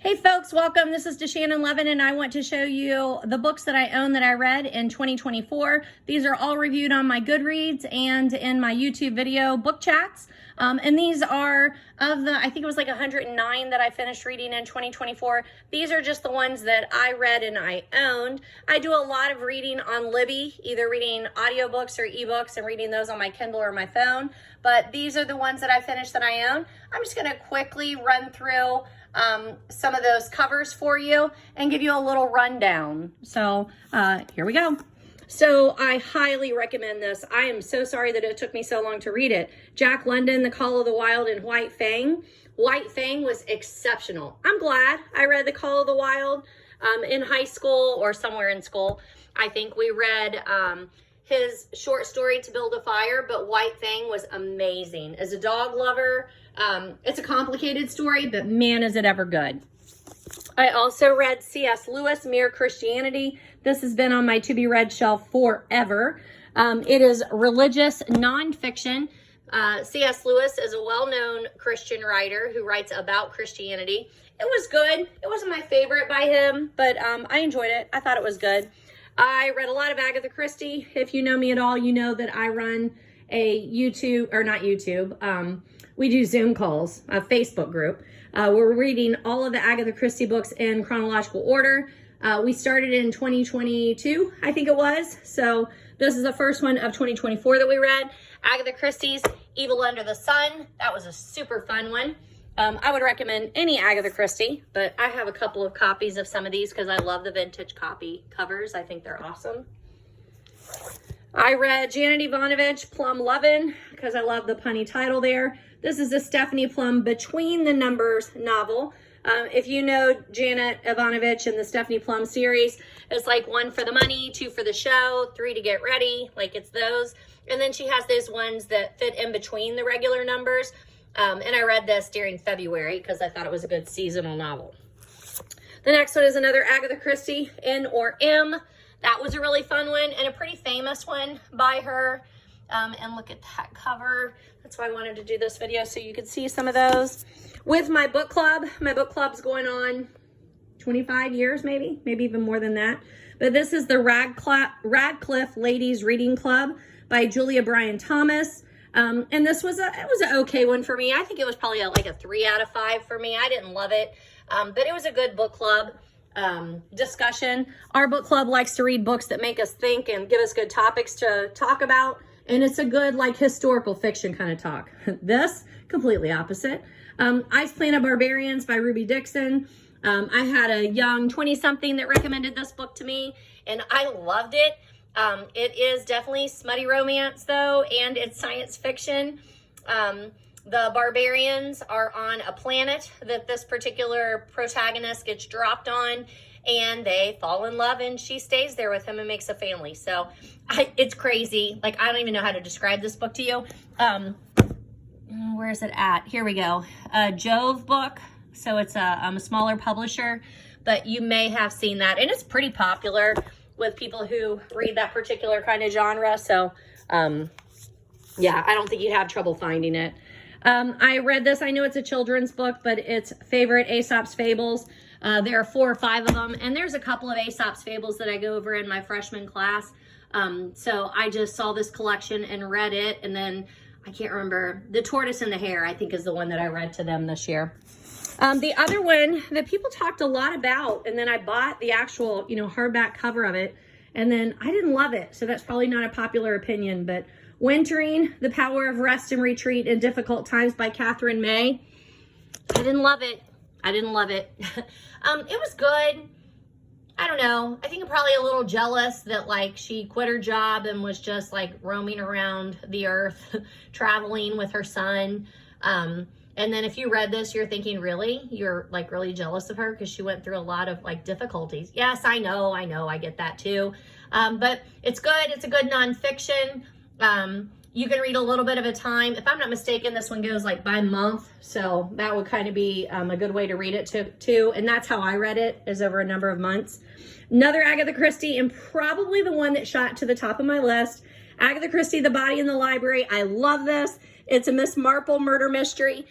Hey folks, welcome. This is DeShannon Levin, and I want to show you the books that I own that I read in 2024. These are all reviewed on my Goodreads and in my YouTube video book chats. And these are of the, I think it was like 109 that I finished reading in 2024. These are just the ones that I read and I owned. I do a lot of reading on Libby, either reading audiobooks or ebooks and reading those on my Kindle or my phone. But these are the ones that I finished that I own. I'm just going to quickly run through some of those covers for you and give you a little rundown. So here we go. So I highly recommend this. I am so sorry that it took me so long to read it. Jack London, The Call of the Wild, and White Fang. White Fang was exceptional. I'm glad I read The Call of the Wild in high school or somewhere in school. I think we read his short story, To Build a Fire, but White Fang was amazing. As a dog lover, it's a complicated story, but man, is it ever good. I also read C.S. Lewis, Mere Christianity. This has been on my to-be-read shelf forever. It is religious nonfiction. C.S. Lewis is a well-known Christian writer who writes about Christianity. It was good. It wasn't my favorite by him, but I enjoyed it. I thought it was good. I read a lot of Agatha Christie. If you know me at all, you know that I run a YouTube, or not YouTube, we do Zoom calls, a Facebook group. We're reading all of the Agatha Christie books in chronological order. We started in 2022, I think it was. So this is the first one of 2024 that we read. Agatha Christie's Evil Under the Sun. That was a super fun one. I would recommend any Agatha Christie, but I have a couple of copies of some of these because I love the vintage copy covers. I think they're awesome. I read Janet Evanovich, Plum Lovin', because I love the punny title there. This is a Stephanie Plum Between the Numbers novel. If you know Janet Evanovich and the Stephanie Plum series, it's like 1 for the money, 2 for the show, 3 to get ready, like it's those. And then she has those ones that fit in between the regular numbers. And I read this during February because I thought it was a good seasonal novel. The next one is another Agatha Christie, N or M. That was a really fun one and a pretty famous one by her. And look at that cover. That's why I wanted to do this video so you could see some of those. With my book club's going on 25 years, maybe even more than that. But this is the Radcliffe Ladies Reading Club by Julia Bryan Thomas. And this was it was an okay one for me. I think it was probably like a 3 out of 5 for me. I didn't love it, but it was a good book club discussion. Our book club likes to read books that make us think and give us good topics to talk about. And it's a good, like, historical fiction kind of talk. This, completely opposite. Ice Planet Barbarians by Ruby Dixon. I had a young 20-something that recommended this book to me, and I loved it. It is definitely smutty romance, though, and it's science fiction. The barbarians are on a planet that this particular protagonist gets dropped on, and they fall in love, and she stays there with him and makes a family. So it's crazy. Like, I don't even know how to describe this book to you. Where is it at? Here we go. Jove book. So it's a smaller publisher, but you may have seen that. And it's pretty popular with people who read that particular kind of genre. So, yeah, I don't think you'd have trouble finding it. I read this. I know it's a children's book, but it's Favorite Aesop's Fables. There are 4 or 5 of them, and there's a couple of Aesop's Fables that I go over in my freshman class. So I just saw this collection and read it, and then I can't remember. The Tortoise and the Hare, I think, is the one that I read to them this year. The other one that people talked a lot about, and then I bought the actual, hardback cover of it, and then I didn't love it, so that's probably not a popular opinion, but Wintering, The Power of Rest and Retreat in Difficult Times by Catherine May. I didn't love it. It was good. I don't know. I think I'm probably a little jealous that, like, she quit her job and was just, like, roaming around the earth, traveling with her son. And then if you read this, you're thinking, really? You're, like, really jealous of her because she went through a lot of, like, difficulties. Yes, I know. I get that too. But it's good. It's a good nonfiction. You can read a little bit at a time. If I'm not mistaken, this one goes like by month. So that would kind of be a good way to read it too. And that's how I read it, is over a number of months. Another Agatha Christie, and probably the one that shot to the top of my list. Agatha Christie, The Body in the Library. I love this. It's a Miss Marple murder mystery.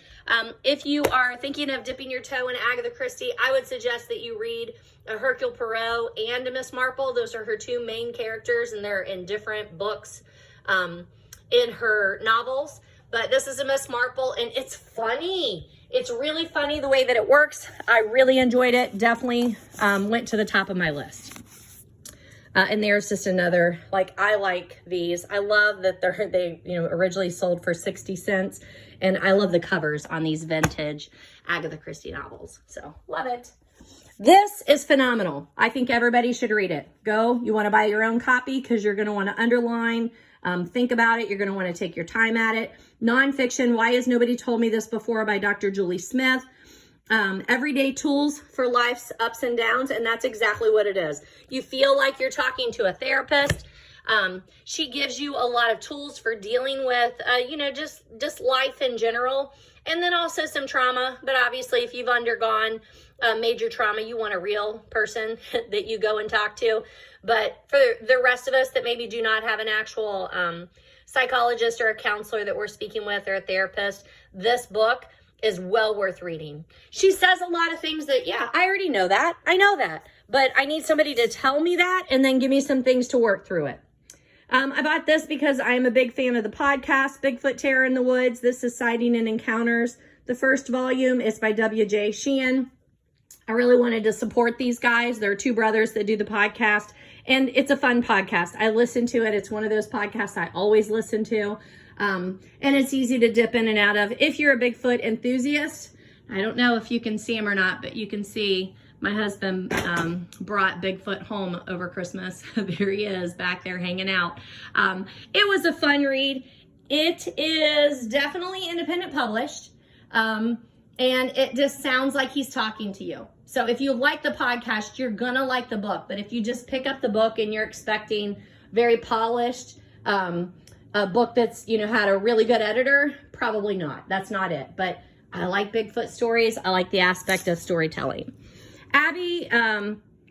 If you are thinking of dipping your toe in Agatha Christie, I would suggest that you read a Hercule Poirot and a Miss Marple. Those are her two main characters, and they're in different books in her novels. But this is a Miss Marple, and it's funny. It's really funny the way that it works. I really enjoyed it. Definitely went to the top of my list. And there's just another, like, I like these. I love that they originally sold for 60 cents. And I love the covers on these vintage Agatha Christie novels. So, love it. This is phenomenal. I think everybody should read it. Go. You want to buy your own copy because you're going to want to underline, think about it. You're going to want to take your time at it. Nonfiction, Why Has Nobody Told Me This Before by Dr. Julie Smith. Everyday tools for life's ups and downs, and that's exactly what it is. You feel like you're talking to a therapist. She gives you a lot of tools for dealing with, just life in general, and then also some trauma. But obviously, if you've undergone major trauma, you want a real person that you go and talk to. But for the rest of us that maybe do not have an actual psychologist or a counselor that we're speaking with or a therapist, this book is well worth reading. She says a lot of things that, yeah, I already know that. I know that. But I need somebody to tell me that and then give me some things to work through it. I bought this because I'm a big fan of the podcast, Bigfoot Terror in the Woods. This is Sighting and Encounters. The first volume is by W.J. Sheehan. I really wanted to support these guys. There are two brothers that do the podcast, and it's a fun podcast. I listen to it. It's one of those podcasts I always listen to. And it's easy to dip in and out of. If you're a Bigfoot enthusiast, I don't know if you can see him or not, but you can see my husband brought Bigfoot home over Christmas. There he is back there hanging out. It was a fun read. It is definitely independent published. And it just sounds like he's talking to you. So if you like the podcast, you're going to like the book. But if you just pick up the book and you're expecting very polished, a book that's, had a really good editor, probably not. That's not it. But I like Bigfoot stories. I like the aspect of storytelling. Abby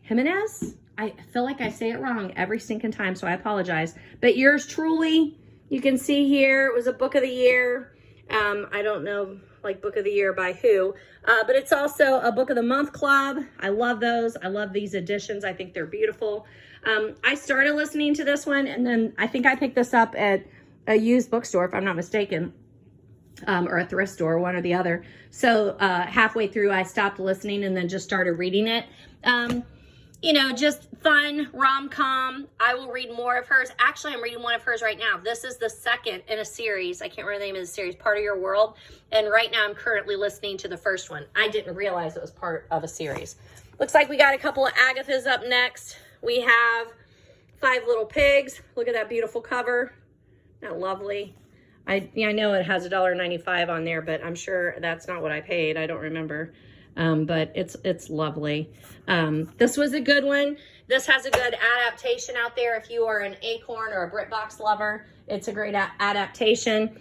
Jimenez, I feel like I say it wrong every stinking time, so I apologize. But yours truly, you can see here, it was a book of the year. I don't know, like book of the year by who, but it's also a book of the month club. I love those. I love these editions. I think they're beautiful. I started listening to this one, and then I think I picked this up at a used bookstore, if I'm not mistaken, or a thrift store, one or the other. So halfway through, I stopped listening and then just started reading it. Just fun, rom-com. I will read more of hers. Actually, I'm reading one of hers right now. This is the second in a series. I can't remember the name of the series, Part of Your World. And right now, I'm currently listening to the first one. I didn't realize it was part of a series. Looks like we got a couple of Agathas up next. We have Five Little Pigs. Look at that beautiful cover. Isn't that lovely? I know it has $1.95 on there, but I'm sure that's not what I paid. I don't remember. But it's lovely. This was a good one. This has a good adaptation out there. If you are an Acorn or a BritBox lover, it's a great adaptation.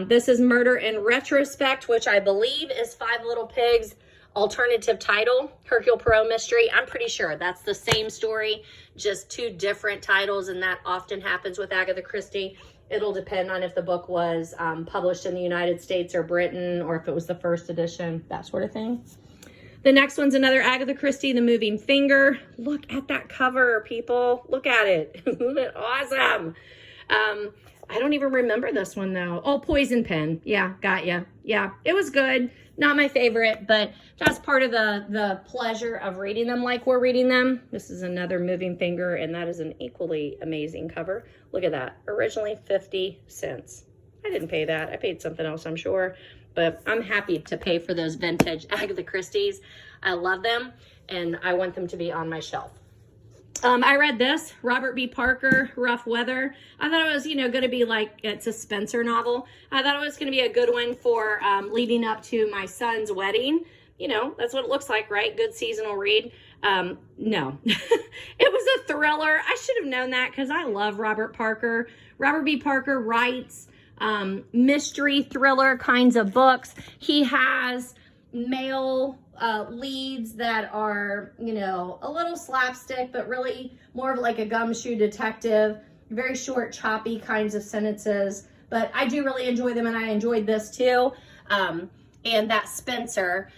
This is Murder in Retrospect, which I believe is Five Little Pigs' alternative title, Hercule Poirot Mystery. I'm pretty sure that's the same story, just two different titles, and that often happens with Agatha Christie. It'll depend on if the book was published in the United States or Britain, or if it was the first edition, that sort of thing. The next one's another Agatha Christie, The Moving Finger. Look at that cover, people. Look at it. Isn't it awesome? I don't even remember this one, though. Oh, Poison Pen. Yeah, got ya. Yeah, it was good. Not my favorite, but that's part of the pleasure of reading them like we're reading them. This is another Moving Finger, and that is an equally amazing cover. Look at that. Originally 50 cents. I didn't pay that. I paid something else, I'm sure. But I'm happy to pay for those vintage Agatha Christie's. I love them, and I want them to be on my shelf. I read this, Robert B. Parker, Rough Weather. I thought it was, going to be like, it's a Spencer novel. I thought it was going to be a good one for leading up to my son's wedding. That's what it looks like, right? Good seasonal read. No, it was a thriller. I should have known that because I love Robert Parker. Robert B. Parker writes mystery thriller kinds of books. He has male leads that are, a little slapstick, but really more of like a gumshoe detective, very short, choppy kinds of sentences, but I do really enjoy them, and I enjoyed this too. And that Spencer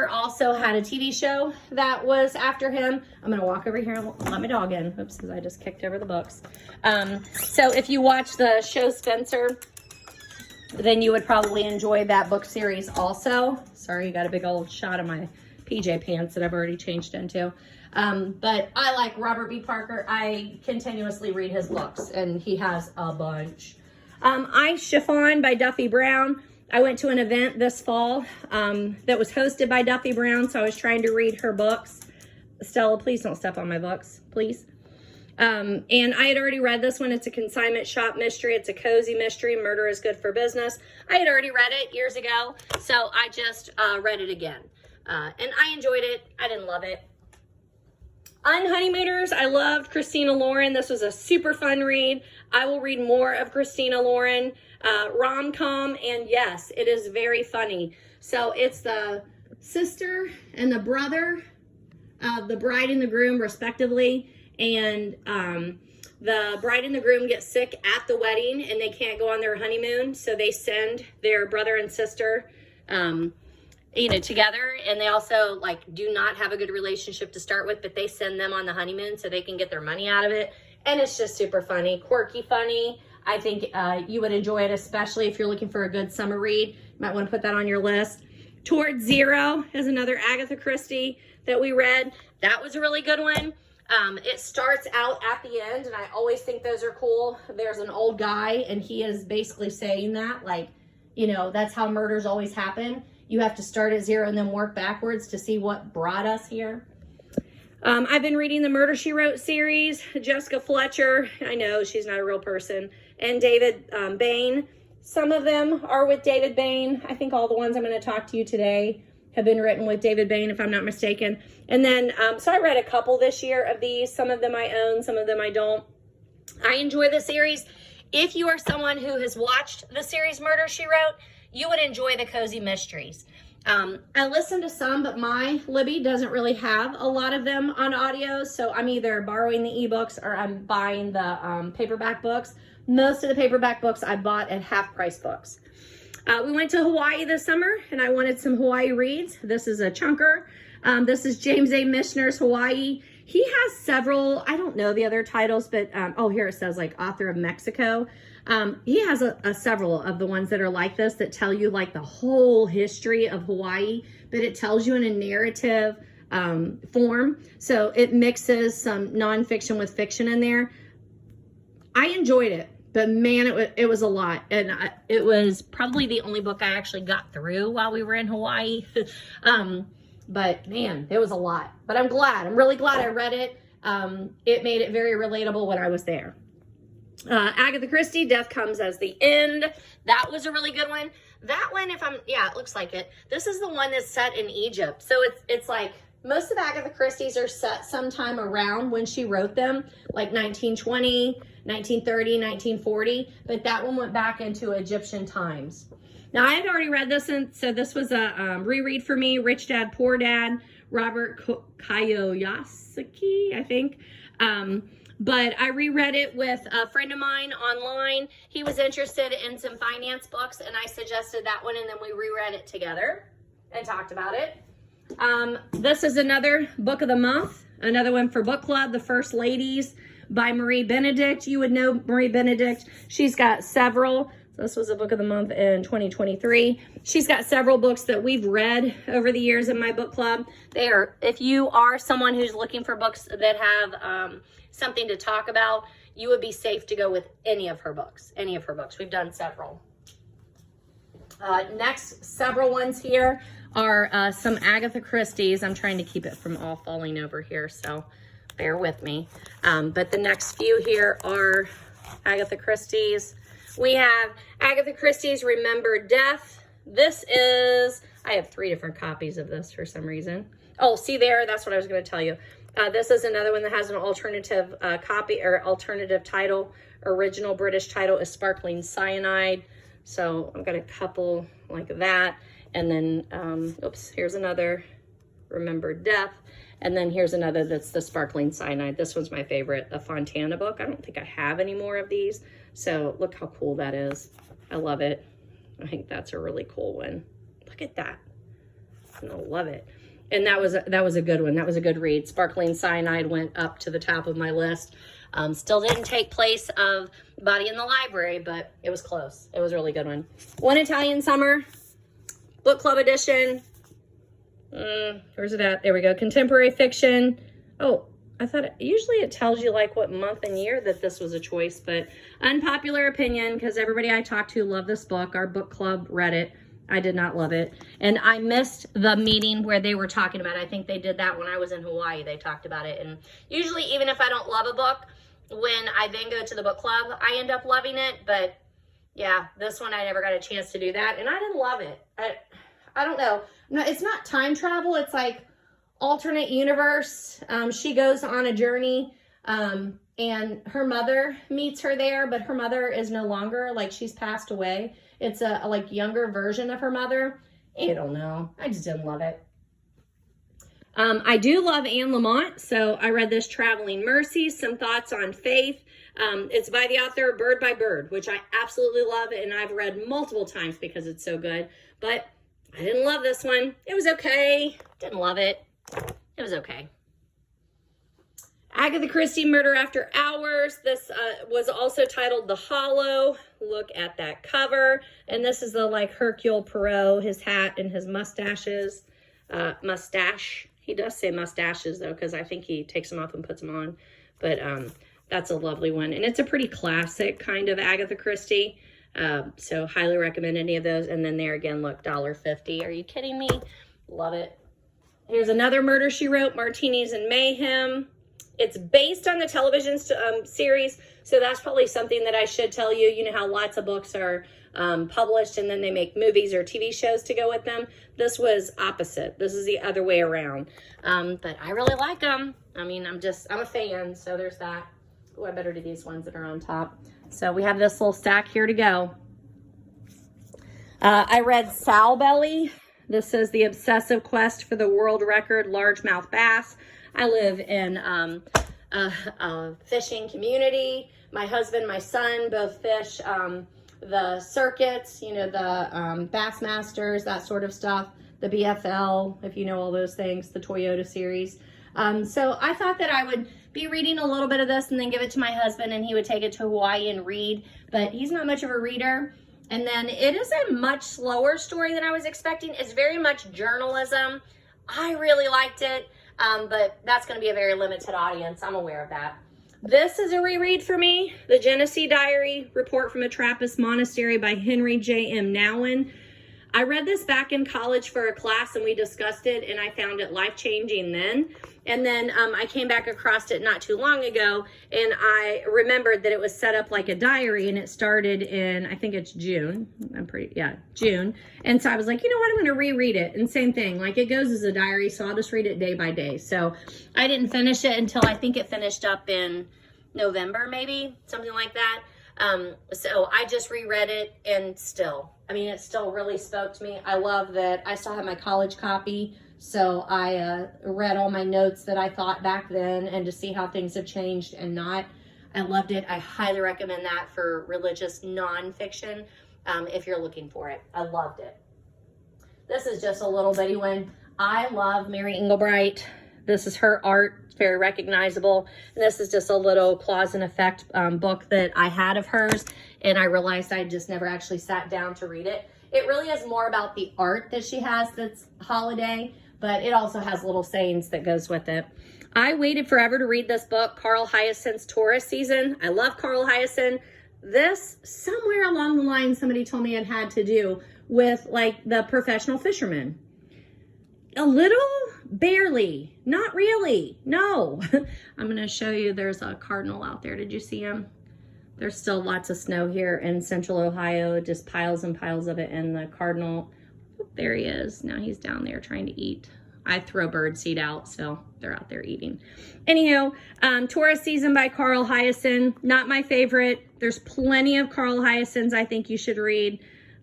also had a TV show that was after him. I'm gonna walk over here and let my dog in. Oops, because I just kicked over the books. So if you watch the show Spencer, then you would probably enjoy that book series also. Sorry, you got a big old shot of my PJ pants that I've already changed into. But I like Robert B. Parker. I continuously read his books, and he has a bunch. I Chiffon by Duffy Brown. I went to an event this fall that was hosted by Duffy Brown, so I was trying to read her books. Stella, please don't step on my books, please. And I had already read this one. It's a consignment shop mystery. It's a cozy mystery. Murder is Good for Business. I had already read it years ago, so I just read it again. And I enjoyed it. I didn't love it. Unhoneymooners, I loved Christina Lauren. This was a super fun read. I will read more of Christina Lauren. Rom-com, and yes, it is very funny. So it's the sister and the brother of the bride and the groom, respectively. And the bride and the groom get sick at the wedding, and they can't go on their honeymoon. So they send their brother and sister together, and they also do not have a good relationship to start with, but they send them on the honeymoon so they can get their money out of it. And it's just super funny, quirky funny. I think you would enjoy it, especially if you're looking for a good summer read. You might want to put that on your list. Towards Zero is another Agatha Christie that we read. That was a really good one. It starts out at the end, and I always think those are cool. There's an old guy, and he is basically saying that, that's how murders always happen. You have to start at zero and then work backwards to see what brought us here. I've been reading the Murder, She Wrote series. Jessica Fletcher, I know she's not a real person, and David Bain. Some of them are with David Bain. I think all the ones I'm going to talk to you today have been written with David Bain, if I'm not mistaken. And then, so I read a couple this year of these. Some of them I own, some of them I don't. I enjoy the series. If you are someone who has watched the series Murder, She Wrote, you would enjoy the cozy mysteries. I listen to some, but my Libby doesn't really have a lot of them on audio, so I'm either borrowing the ebooks or I'm buying the paperback books. Most of the paperback books I bought at half-price books. We went to Hawaii this summer, and I wanted some Hawaii reads. This is a chunker. This is James A. Michener's Hawaii. He has several, I don't know the other titles, but, here it says author of Mexico. He has several of the ones that are like this that tell you the whole history of Hawaii, but it tells you in a narrative form. So it mixes some nonfiction with fiction in there. I enjoyed it, but man, it was a lot. And it was probably the only book I actually got through while we were in Hawaii. But man, it was a lot. But I'm glad. I'm really glad I read it. It made it very relatable when I was there. Agatha Christie, Death Comes as the End. That was a really good one. That one, it looks like it. This is the one that's set in Egypt. So it's most of Agatha Christie's are set sometime around when she wrote them, 1920, 1930, 1940. But that one went back into Egyptian times. Now, I had already read this, so this was a reread for me. Rich Dad, Poor Dad, Robert Kiyosaki, I think. But I reread it with a friend of mine online. He was interested in some finance books, and I suggested that one, and then we reread it together and talked about it. This is another book of the month, another one for book club, The First Ladies by Marie Benedict. You would know Marie Benedict. She's got several. This was a book of the month in 2023. She's got several books that we've read over the years in my book club. If you are someone who's looking for books that have something to talk about, you would be safe to go with any of her books. We've done several. Next, several ones here are some Agatha Christie's. I'm trying to keep it from all falling over here, so bear with me. But the next few here are Agatha Christie's. We have Agatha Christie's Remember Death. This is, I have 3 different copies of this for some reason. Oh, see there, that's what I was going to tell you. This is another one that has an alternative copy or alternative title. Original British title is Sparkling Cyanide. So I've got a couple like that. And then, here's another, Remember Death. And then here's another that's the Sparkling Cyanide. This one's my favorite, the Fontana book. I don't think I have any more of these. So look how cool that is. I love it. I think that's a really cool one. Look at that. I love it. And that was a good one. That was a good read. Sparkling Cyanide went up to the top of my list. Still didn't take place of Body in the Library, but it was close. It was a really good one. One Italian Summer, book club edition. Where's it at? There we go. Contemporary fiction. Oh, I thought usually it tells you like what month and year that this was a choice, but unpopular opinion, because everybody I talked to loved this book. Our book club read it. I did not love it. And I missed the meeting where they were talking about it. I think they did that when I was in Hawaii. They talked about it. And usually, even if I don't love a book, when I then go to the book club, I end up loving it. But yeah, this one, I never got a chance to do that. And I didn't love it. I don't know. No, it's not time travel. It's like alternate universe. She goes on a journey and her mother meets her there, but her mother is no longer, like, she's passed away. It's a like younger version of her mother. I don't know. I just didn't love it. I do love Anne Lamott, so I read this, Traveling Mercy, Some Thoughts on Faith. It's by the author Bird by Bird, which I absolutely love, and I've read multiple times because it's so good. But I didn't love this one. It was okay. Didn't love it. It was okay. Agatha Christie, Murder After Hours. This was also titled The Hollow. Look at that cover. And this is the like Hercule Poirot, his hat and his mustaches. Mustache. He does say mustaches though, because I think he takes them off and puts them on. But that's a lovely one. And it's a pretty classic kind of Agatha Christie. So highly recommend any of those. And then there again, look, $1.50. Are you kidding me? Love it. Here's another Murder, She Wrote, Martinis and Mayhem. It's based on the television series, so that's probably something that I should tell you. You know how lots of books are published and then they make movies or TV shows to go with them? This was opposite. This is the other way around. But I really like them. I mean, I'm a fan, so there's that. Oh, I better do these ones that are on top. So we have this little stack here to go. I read Sow Belly. This is The Obsessive Quest for the World Record Largemouth Bass. I live in a fishing community. My husband, my son, both fish the circuits, you know, the Bassmasters, that sort of stuff, the BFL, if you know all those things, the Toyota series. So I thought that I would be reading a little bit of this and then give it to my husband and he would take it to Hawaii and read, but he's not much of a reader. And then it is a much slower story than I was expecting. It's very much journalism. I really liked it. But that's going to be a very limited audience. I'm aware of that. This is a reread for me. The Genesee Diary, Report from a Trappist Monastery by Henry J. M. Nouwen. I read this back in college for a class and we discussed it and I found it life-changing then. And then I came back across it not too long ago and I remembered that it was set up like a diary and it started in, I think it's June. June. And so I was like, you know what, I'm going to reread it. And same thing, like it goes as a diary, so I'll just read it day by day. So I didn't finish it until I think it finished up in November, maybe, something like that. So I just reread it and still, I mean, it still really spoke to me. I love that I still have my college copy. So I read all my notes that I thought back then and to see how things have changed and not. I loved it. I highly recommend that for religious nonfiction if you're looking for it. I loved it. This is just a little bitty one. I love Mary Engelbreit. This is her art. It's very recognizable. And this is just a little Clause and Effect book that I had of hers. And I realized I just never actually sat down to read it. It really is more about the art that she has that's holiday, but it also has little sayings that goes with it. I waited forever to read this book, Carl Hyacint's Taurus Season. I love Carl Hyacint. This, somewhere along the line, somebody told me it had to do with like the professional fisherman. A little, barely, not really, no. I'm gonna show you, there's a cardinal out there. Did you see him? There's still lots of snow here in central Ohio, just piles and piles of it. And the cardinal, oh, there he is. Now he's down there trying to eat. I throw bird seed out, so they're out there eating. Anyhow, Taurus Season by Carl Hyacint, not my favorite. There's plenty of Carl Hyacint's I think you should read,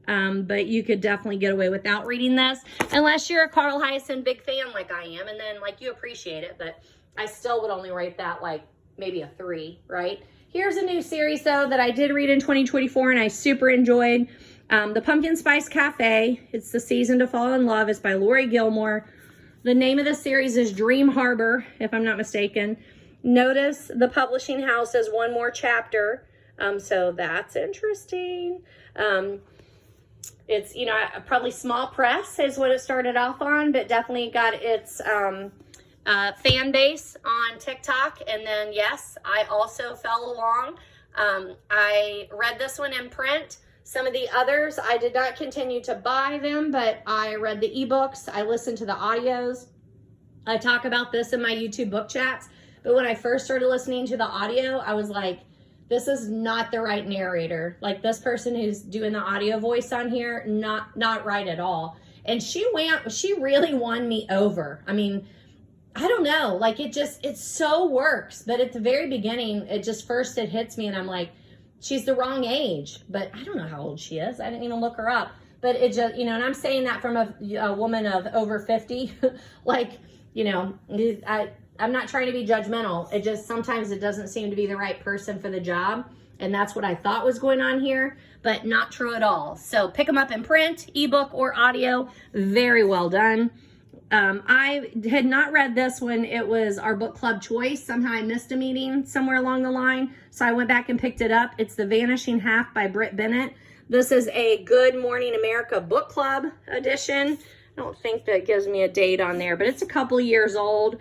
but you could definitely get away without reading this, unless you're a Carl Hyacint big fan like I am, and then like you appreciate it, but I still would only rate that like maybe a 3, right? Here's a new series, though, that I did read in 2024 and I super enjoyed. The Pumpkin Spice Cafe. It's The Season to Fall in Love. It's by Lori Gilmore. The name of the series is Dream Harbor, if I'm not mistaken. Notice the publishing house has one more chapter, so that's interesting. It's, you know, probably small press is what it started off on, but definitely got its fan base on TikTok. And then, yes, I also fell along. I read this one in print. Some of the others, I did not continue to buy them, but I read the ebooks. I listened to the audios. I talk about this in my YouTube book chats. But when I first started listening to the audio, I was like, this is not the right narrator. Like, this person who's doing the audio voice on here, not right at all. And she really won me over. I mean, I don't know, like, it so works. But at the very beginning, it hits me and I'm like, she's the wrong age. But I don't know how old she is. I didn't even look her up. But it just, you know, and I'm saying that from a woman of over 50. Like, you know, I'm not trying to be judgmental. It just, sometimes it doesn't seem to be the right person for the job. And that's what I thought was going on here, but not true at all. So pick them up in print, ebook, or audio. Very well done. I had not read this when it was our book club choice. Somehow I missed a meeting somewhere along the line. So I went back and picked it up. It's The Vanishing Half by Britt Bennett. This is a Good Morning America book club edition. I don't think that gives me a date on there, but it's a couple years old.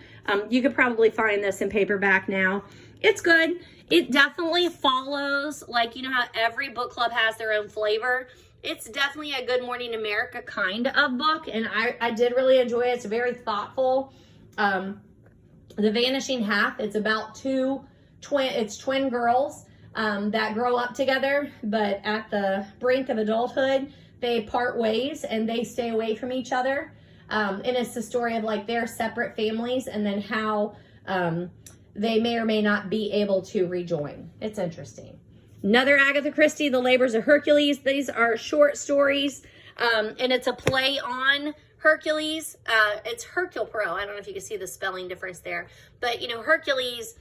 You could probably find this in paperback now. It's good. It definitely follows, like, you know how every book club has their own flavor. It's definitely a Good Morning America kind of book, and I did really enjoy it. It's very thoughtful. The Vanishing Half, it's about twin girls that grow up together, but at the brink of adulthood, they part ways and they stay away from each other. And it's the story of, like, their separate families and then how they may or may not be able to rejoin. It's interesting. Another Agatha Christie, The Labors of Hercules. These are short stories, and it's a play on Hercules. It's Hercule Poirot. I don't know if you can see the spelling difference there. But, you know, Hercules,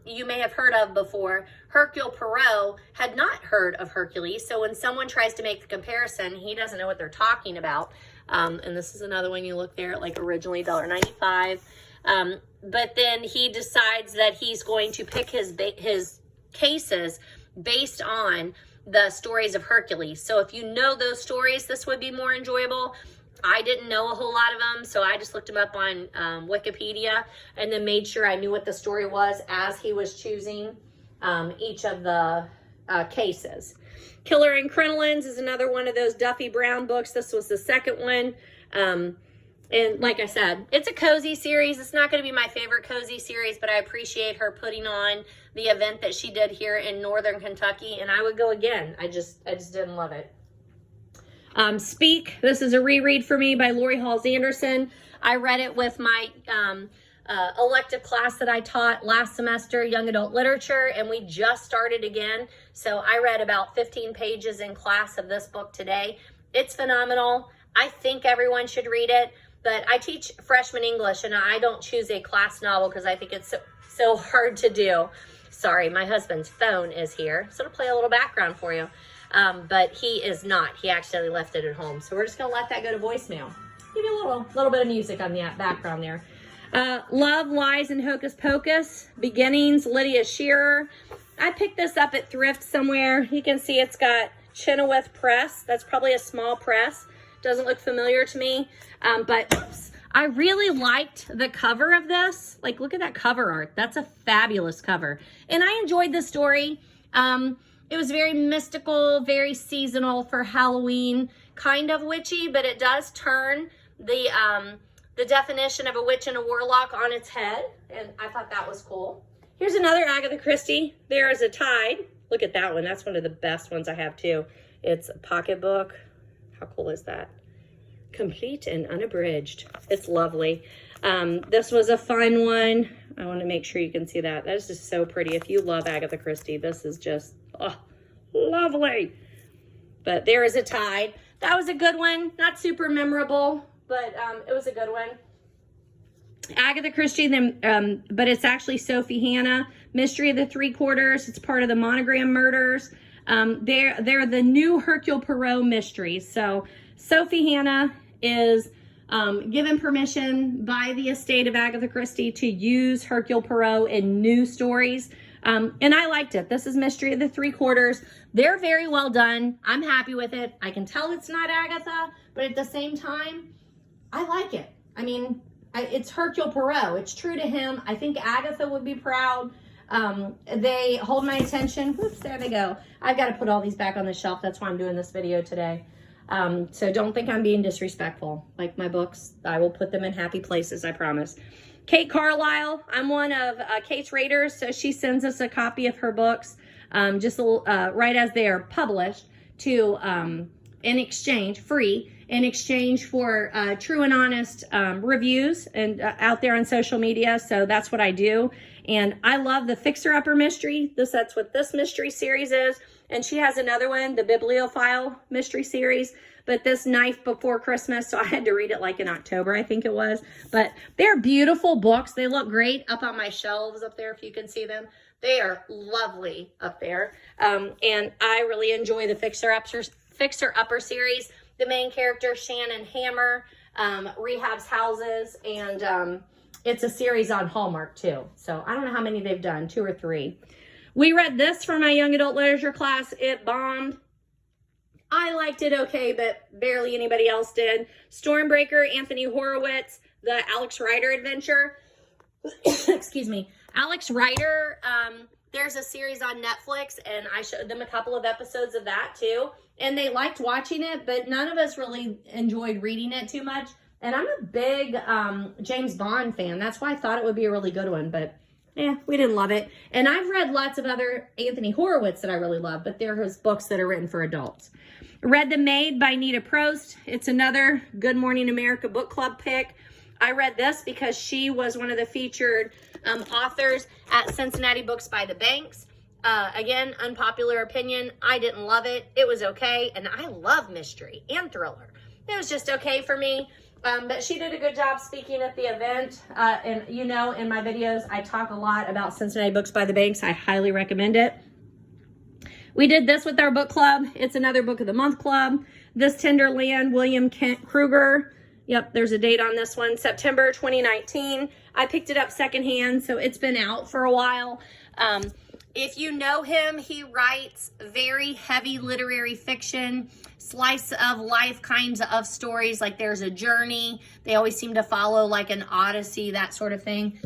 you may have heard of before. Hercule Poirot had not heard of Hercules. So when someone tries to make the comparison, he doesn't know what they're talking about. And this is another one you look there, like originally $1.95. But then he decides that he's going to pick his cases based on the stories of Hercules. So if you know those stories, this would be more enjoyable. I didn't know a whole lot of them, so I just looked them up on Wikipedia and then made sure I knew what the story was as he was choosing each of the cases. Killer and Crinolines is another one of those Duffy Brown books. This was the second one. And like I said, it's a cozy series. It's not going to be my favorite cozy series, but I appreciate her putting on the event that she did here in Northern Kentucky, and I would go again. I just didn't love it. Speak. This is a reread for me by Lori Halls Anderson. I read it with my elective class that I taught last semester, Young Adult Literature, and we just started again. So I read about 15 pages in class of this book today. It's phenomenal. I think everyone should read it. But I teach freshman English, and I don't choose a class novel because I think it's so hard to do. Sorry, my husband's phone is here, so it'll play a little background for you. But he is not. He actually left it at home. So we're just going to let that go to voicemail. Give you a little bit of music on the background there. Love, Lies, and Hocus Pocus. Beginnings, Lydia Shearer. I picked this up at thrift somewhere. You can see it's got Chenoweth Press. That's probably a small press. Doesn't look familiar to me. But oops, I really liked the cover of this. Like, look at that cover art. That's a fabulous cover. And I enjoyed the story. It was very mystical, very seasonal for Halloween, kind of witchy, but it does turn the definition of a witch and a warlock on its head. And I thought that was cool. Here's another Agatha Christie. There is a Tide. Look at that one. That's one of the best ones I have too. It's a pocketbook. How cool is that? Complete and unabridged. It's lovely. This was a fun one. I want to make sure you can see that. That is just so pretty. If you love Agatha Christie, this is just lovely. But there is a Tide. That was a good one. Not super memorable, but it was a good one. Agatha Christie, but it's actually Sophie Hannah, Mystery of the Three Quarters. It's part of the Monogram Murders. They're the new Hercule Poirot mysteries. So Sophie Hannah is given permission by the estate of Agatha Christie to use Hercule Poirot in new stories. And I liked it. This is Mystery of the Three Quarters. They're very well done. I'm happy with it. I can tell it's not Agatha, but at the same time, I like it. I mean, it's Hercule Poirot. It's true to him. I think Agatha would be proud. They hold my attention. Whoops, there they go. I've got to put all these back on the shelf. That's why I'm doing this video today. So don't think I'm being disrespectful. Like my books, I will put them in happy places, I promise. Kate Carlisle, I'm one of Kate's readers, so she sends us a copy of her books just right as they are published to in exchange, free, in exchange for true and honest reviews and out there on social media. So that's what I do. And I love the Fixer Upper mystery. That's what this mystery series is. And she has another one, the Bibliophile mystery series. But this Knife Before Christmas, so I had to read it like in October, I think it was. But they're beautiful books. They look great up on my shelves up there, if you can see them. They are lovely up there. And I really enjoy the Fixer Upper series. The main character, Shannon Hammer, rehabs houses, and it's a series on Hallmark too. So I don't know how many they've done, 2 or 3. We read this for my young adult literature class. It bombed. I liked it okay, but barely anybody else did. Stormbreaker, Anthony Horowitz, the Alex Rider adventure. Excuse me. Alex Rider, there's a series on Netflix, and I showed them a couple of episodes of that too. And they liked watching it, but none of us really enjoyed reading it too much. And I'm a big James Bond fan. That's why I thought it would be a really good one, but yeah, we didn't love it. And I've read lots of other Anthony Horowitz that I really love, but they're his books that are written for adults. Read The Maid by Nita Prost. It's another Good Morning America book club pick. I read this because she was one of the featured authors at Cincinnati Books by the Banks. Again, unpopular opinion. I didn't love it. It was okay. And I love mystery and thriller. It was just okay for me. But she did a good job speaking at the event. And you know, in my videos, I talk a lot about Cincinnati Books by the Banks. I highly recommend it. We did this with our book club. It's another book of the month club. This Tender Land, William Kent Kruger. Yep, there's a date on this one, September 2019. I picked it up secondhand, so it's been out for a while. If you know him, he writes very heavy literary fiction, slice of life kinds of stories, like There's a Journey. They always seem to follow like an Odyssey, that sort of thing.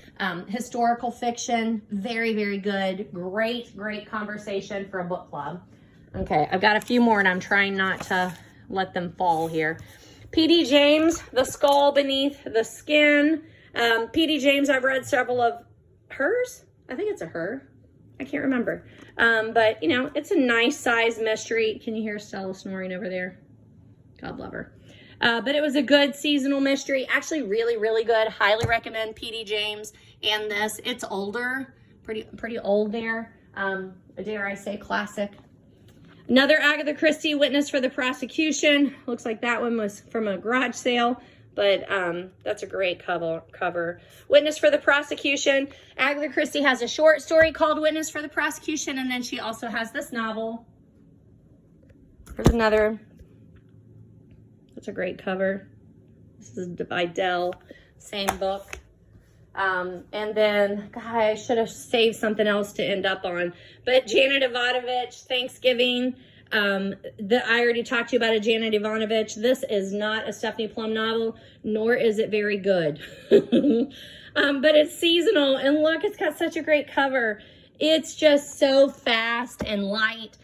Historical fiction, very, very good. Great, great conversation for a book club. Okay, I've got a few more and I'm trying not to let them fall here. P.D. James, The Skull Beneath the Skin. P.D. James, I've read several of hers. I think it's a her. I can't remember. But, you know, it's a nice size mystery. Can you hear Stella snoring over there? God love her. But it was a good seasonal mystery. Actually, really, really good. Highly recommend P.D. James and this. It's older. Pretty old there. Dare I say classic. Another Agatha Christie, Witness for the Prosecution. Looks like that one was from a garage sale. But that's a great cover. Witness for the Prosecution. Agatha Christie has a short story called Witness for the Prosecution, and then she also has this novel. There's another. That's a great cover. This is by Dell. Same book. And then, God, I should have saved something else to end up on. But Janet Ivanovich, Thanksgiving. I already talked to you about a Janet Ivanovich. This is not a Stephanie Plum novel, nor is it very good. But it's seasonal, and look, it's got such a great cover. It's just so fast and light.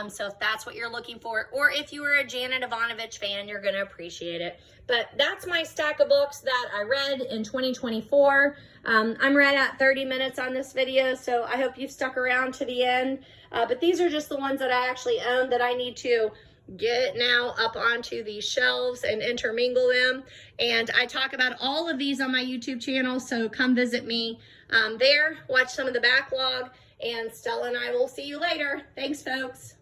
So if that's what you're looking for, or if you were a Janet Ivanovich fan, you're going to appreciate it. But that's my stack of books that I read in 2024. I'm right at 30 minutes on this video, so I hope you've stuck around to the end. But these are just the ones that I actually own that I need to get now up onto these shelves and intermingle them. And I talk about all of these on my YouTube channel, so come visit me there, watch some of the backlog, and Stella and I will see you later. Thanks, folks.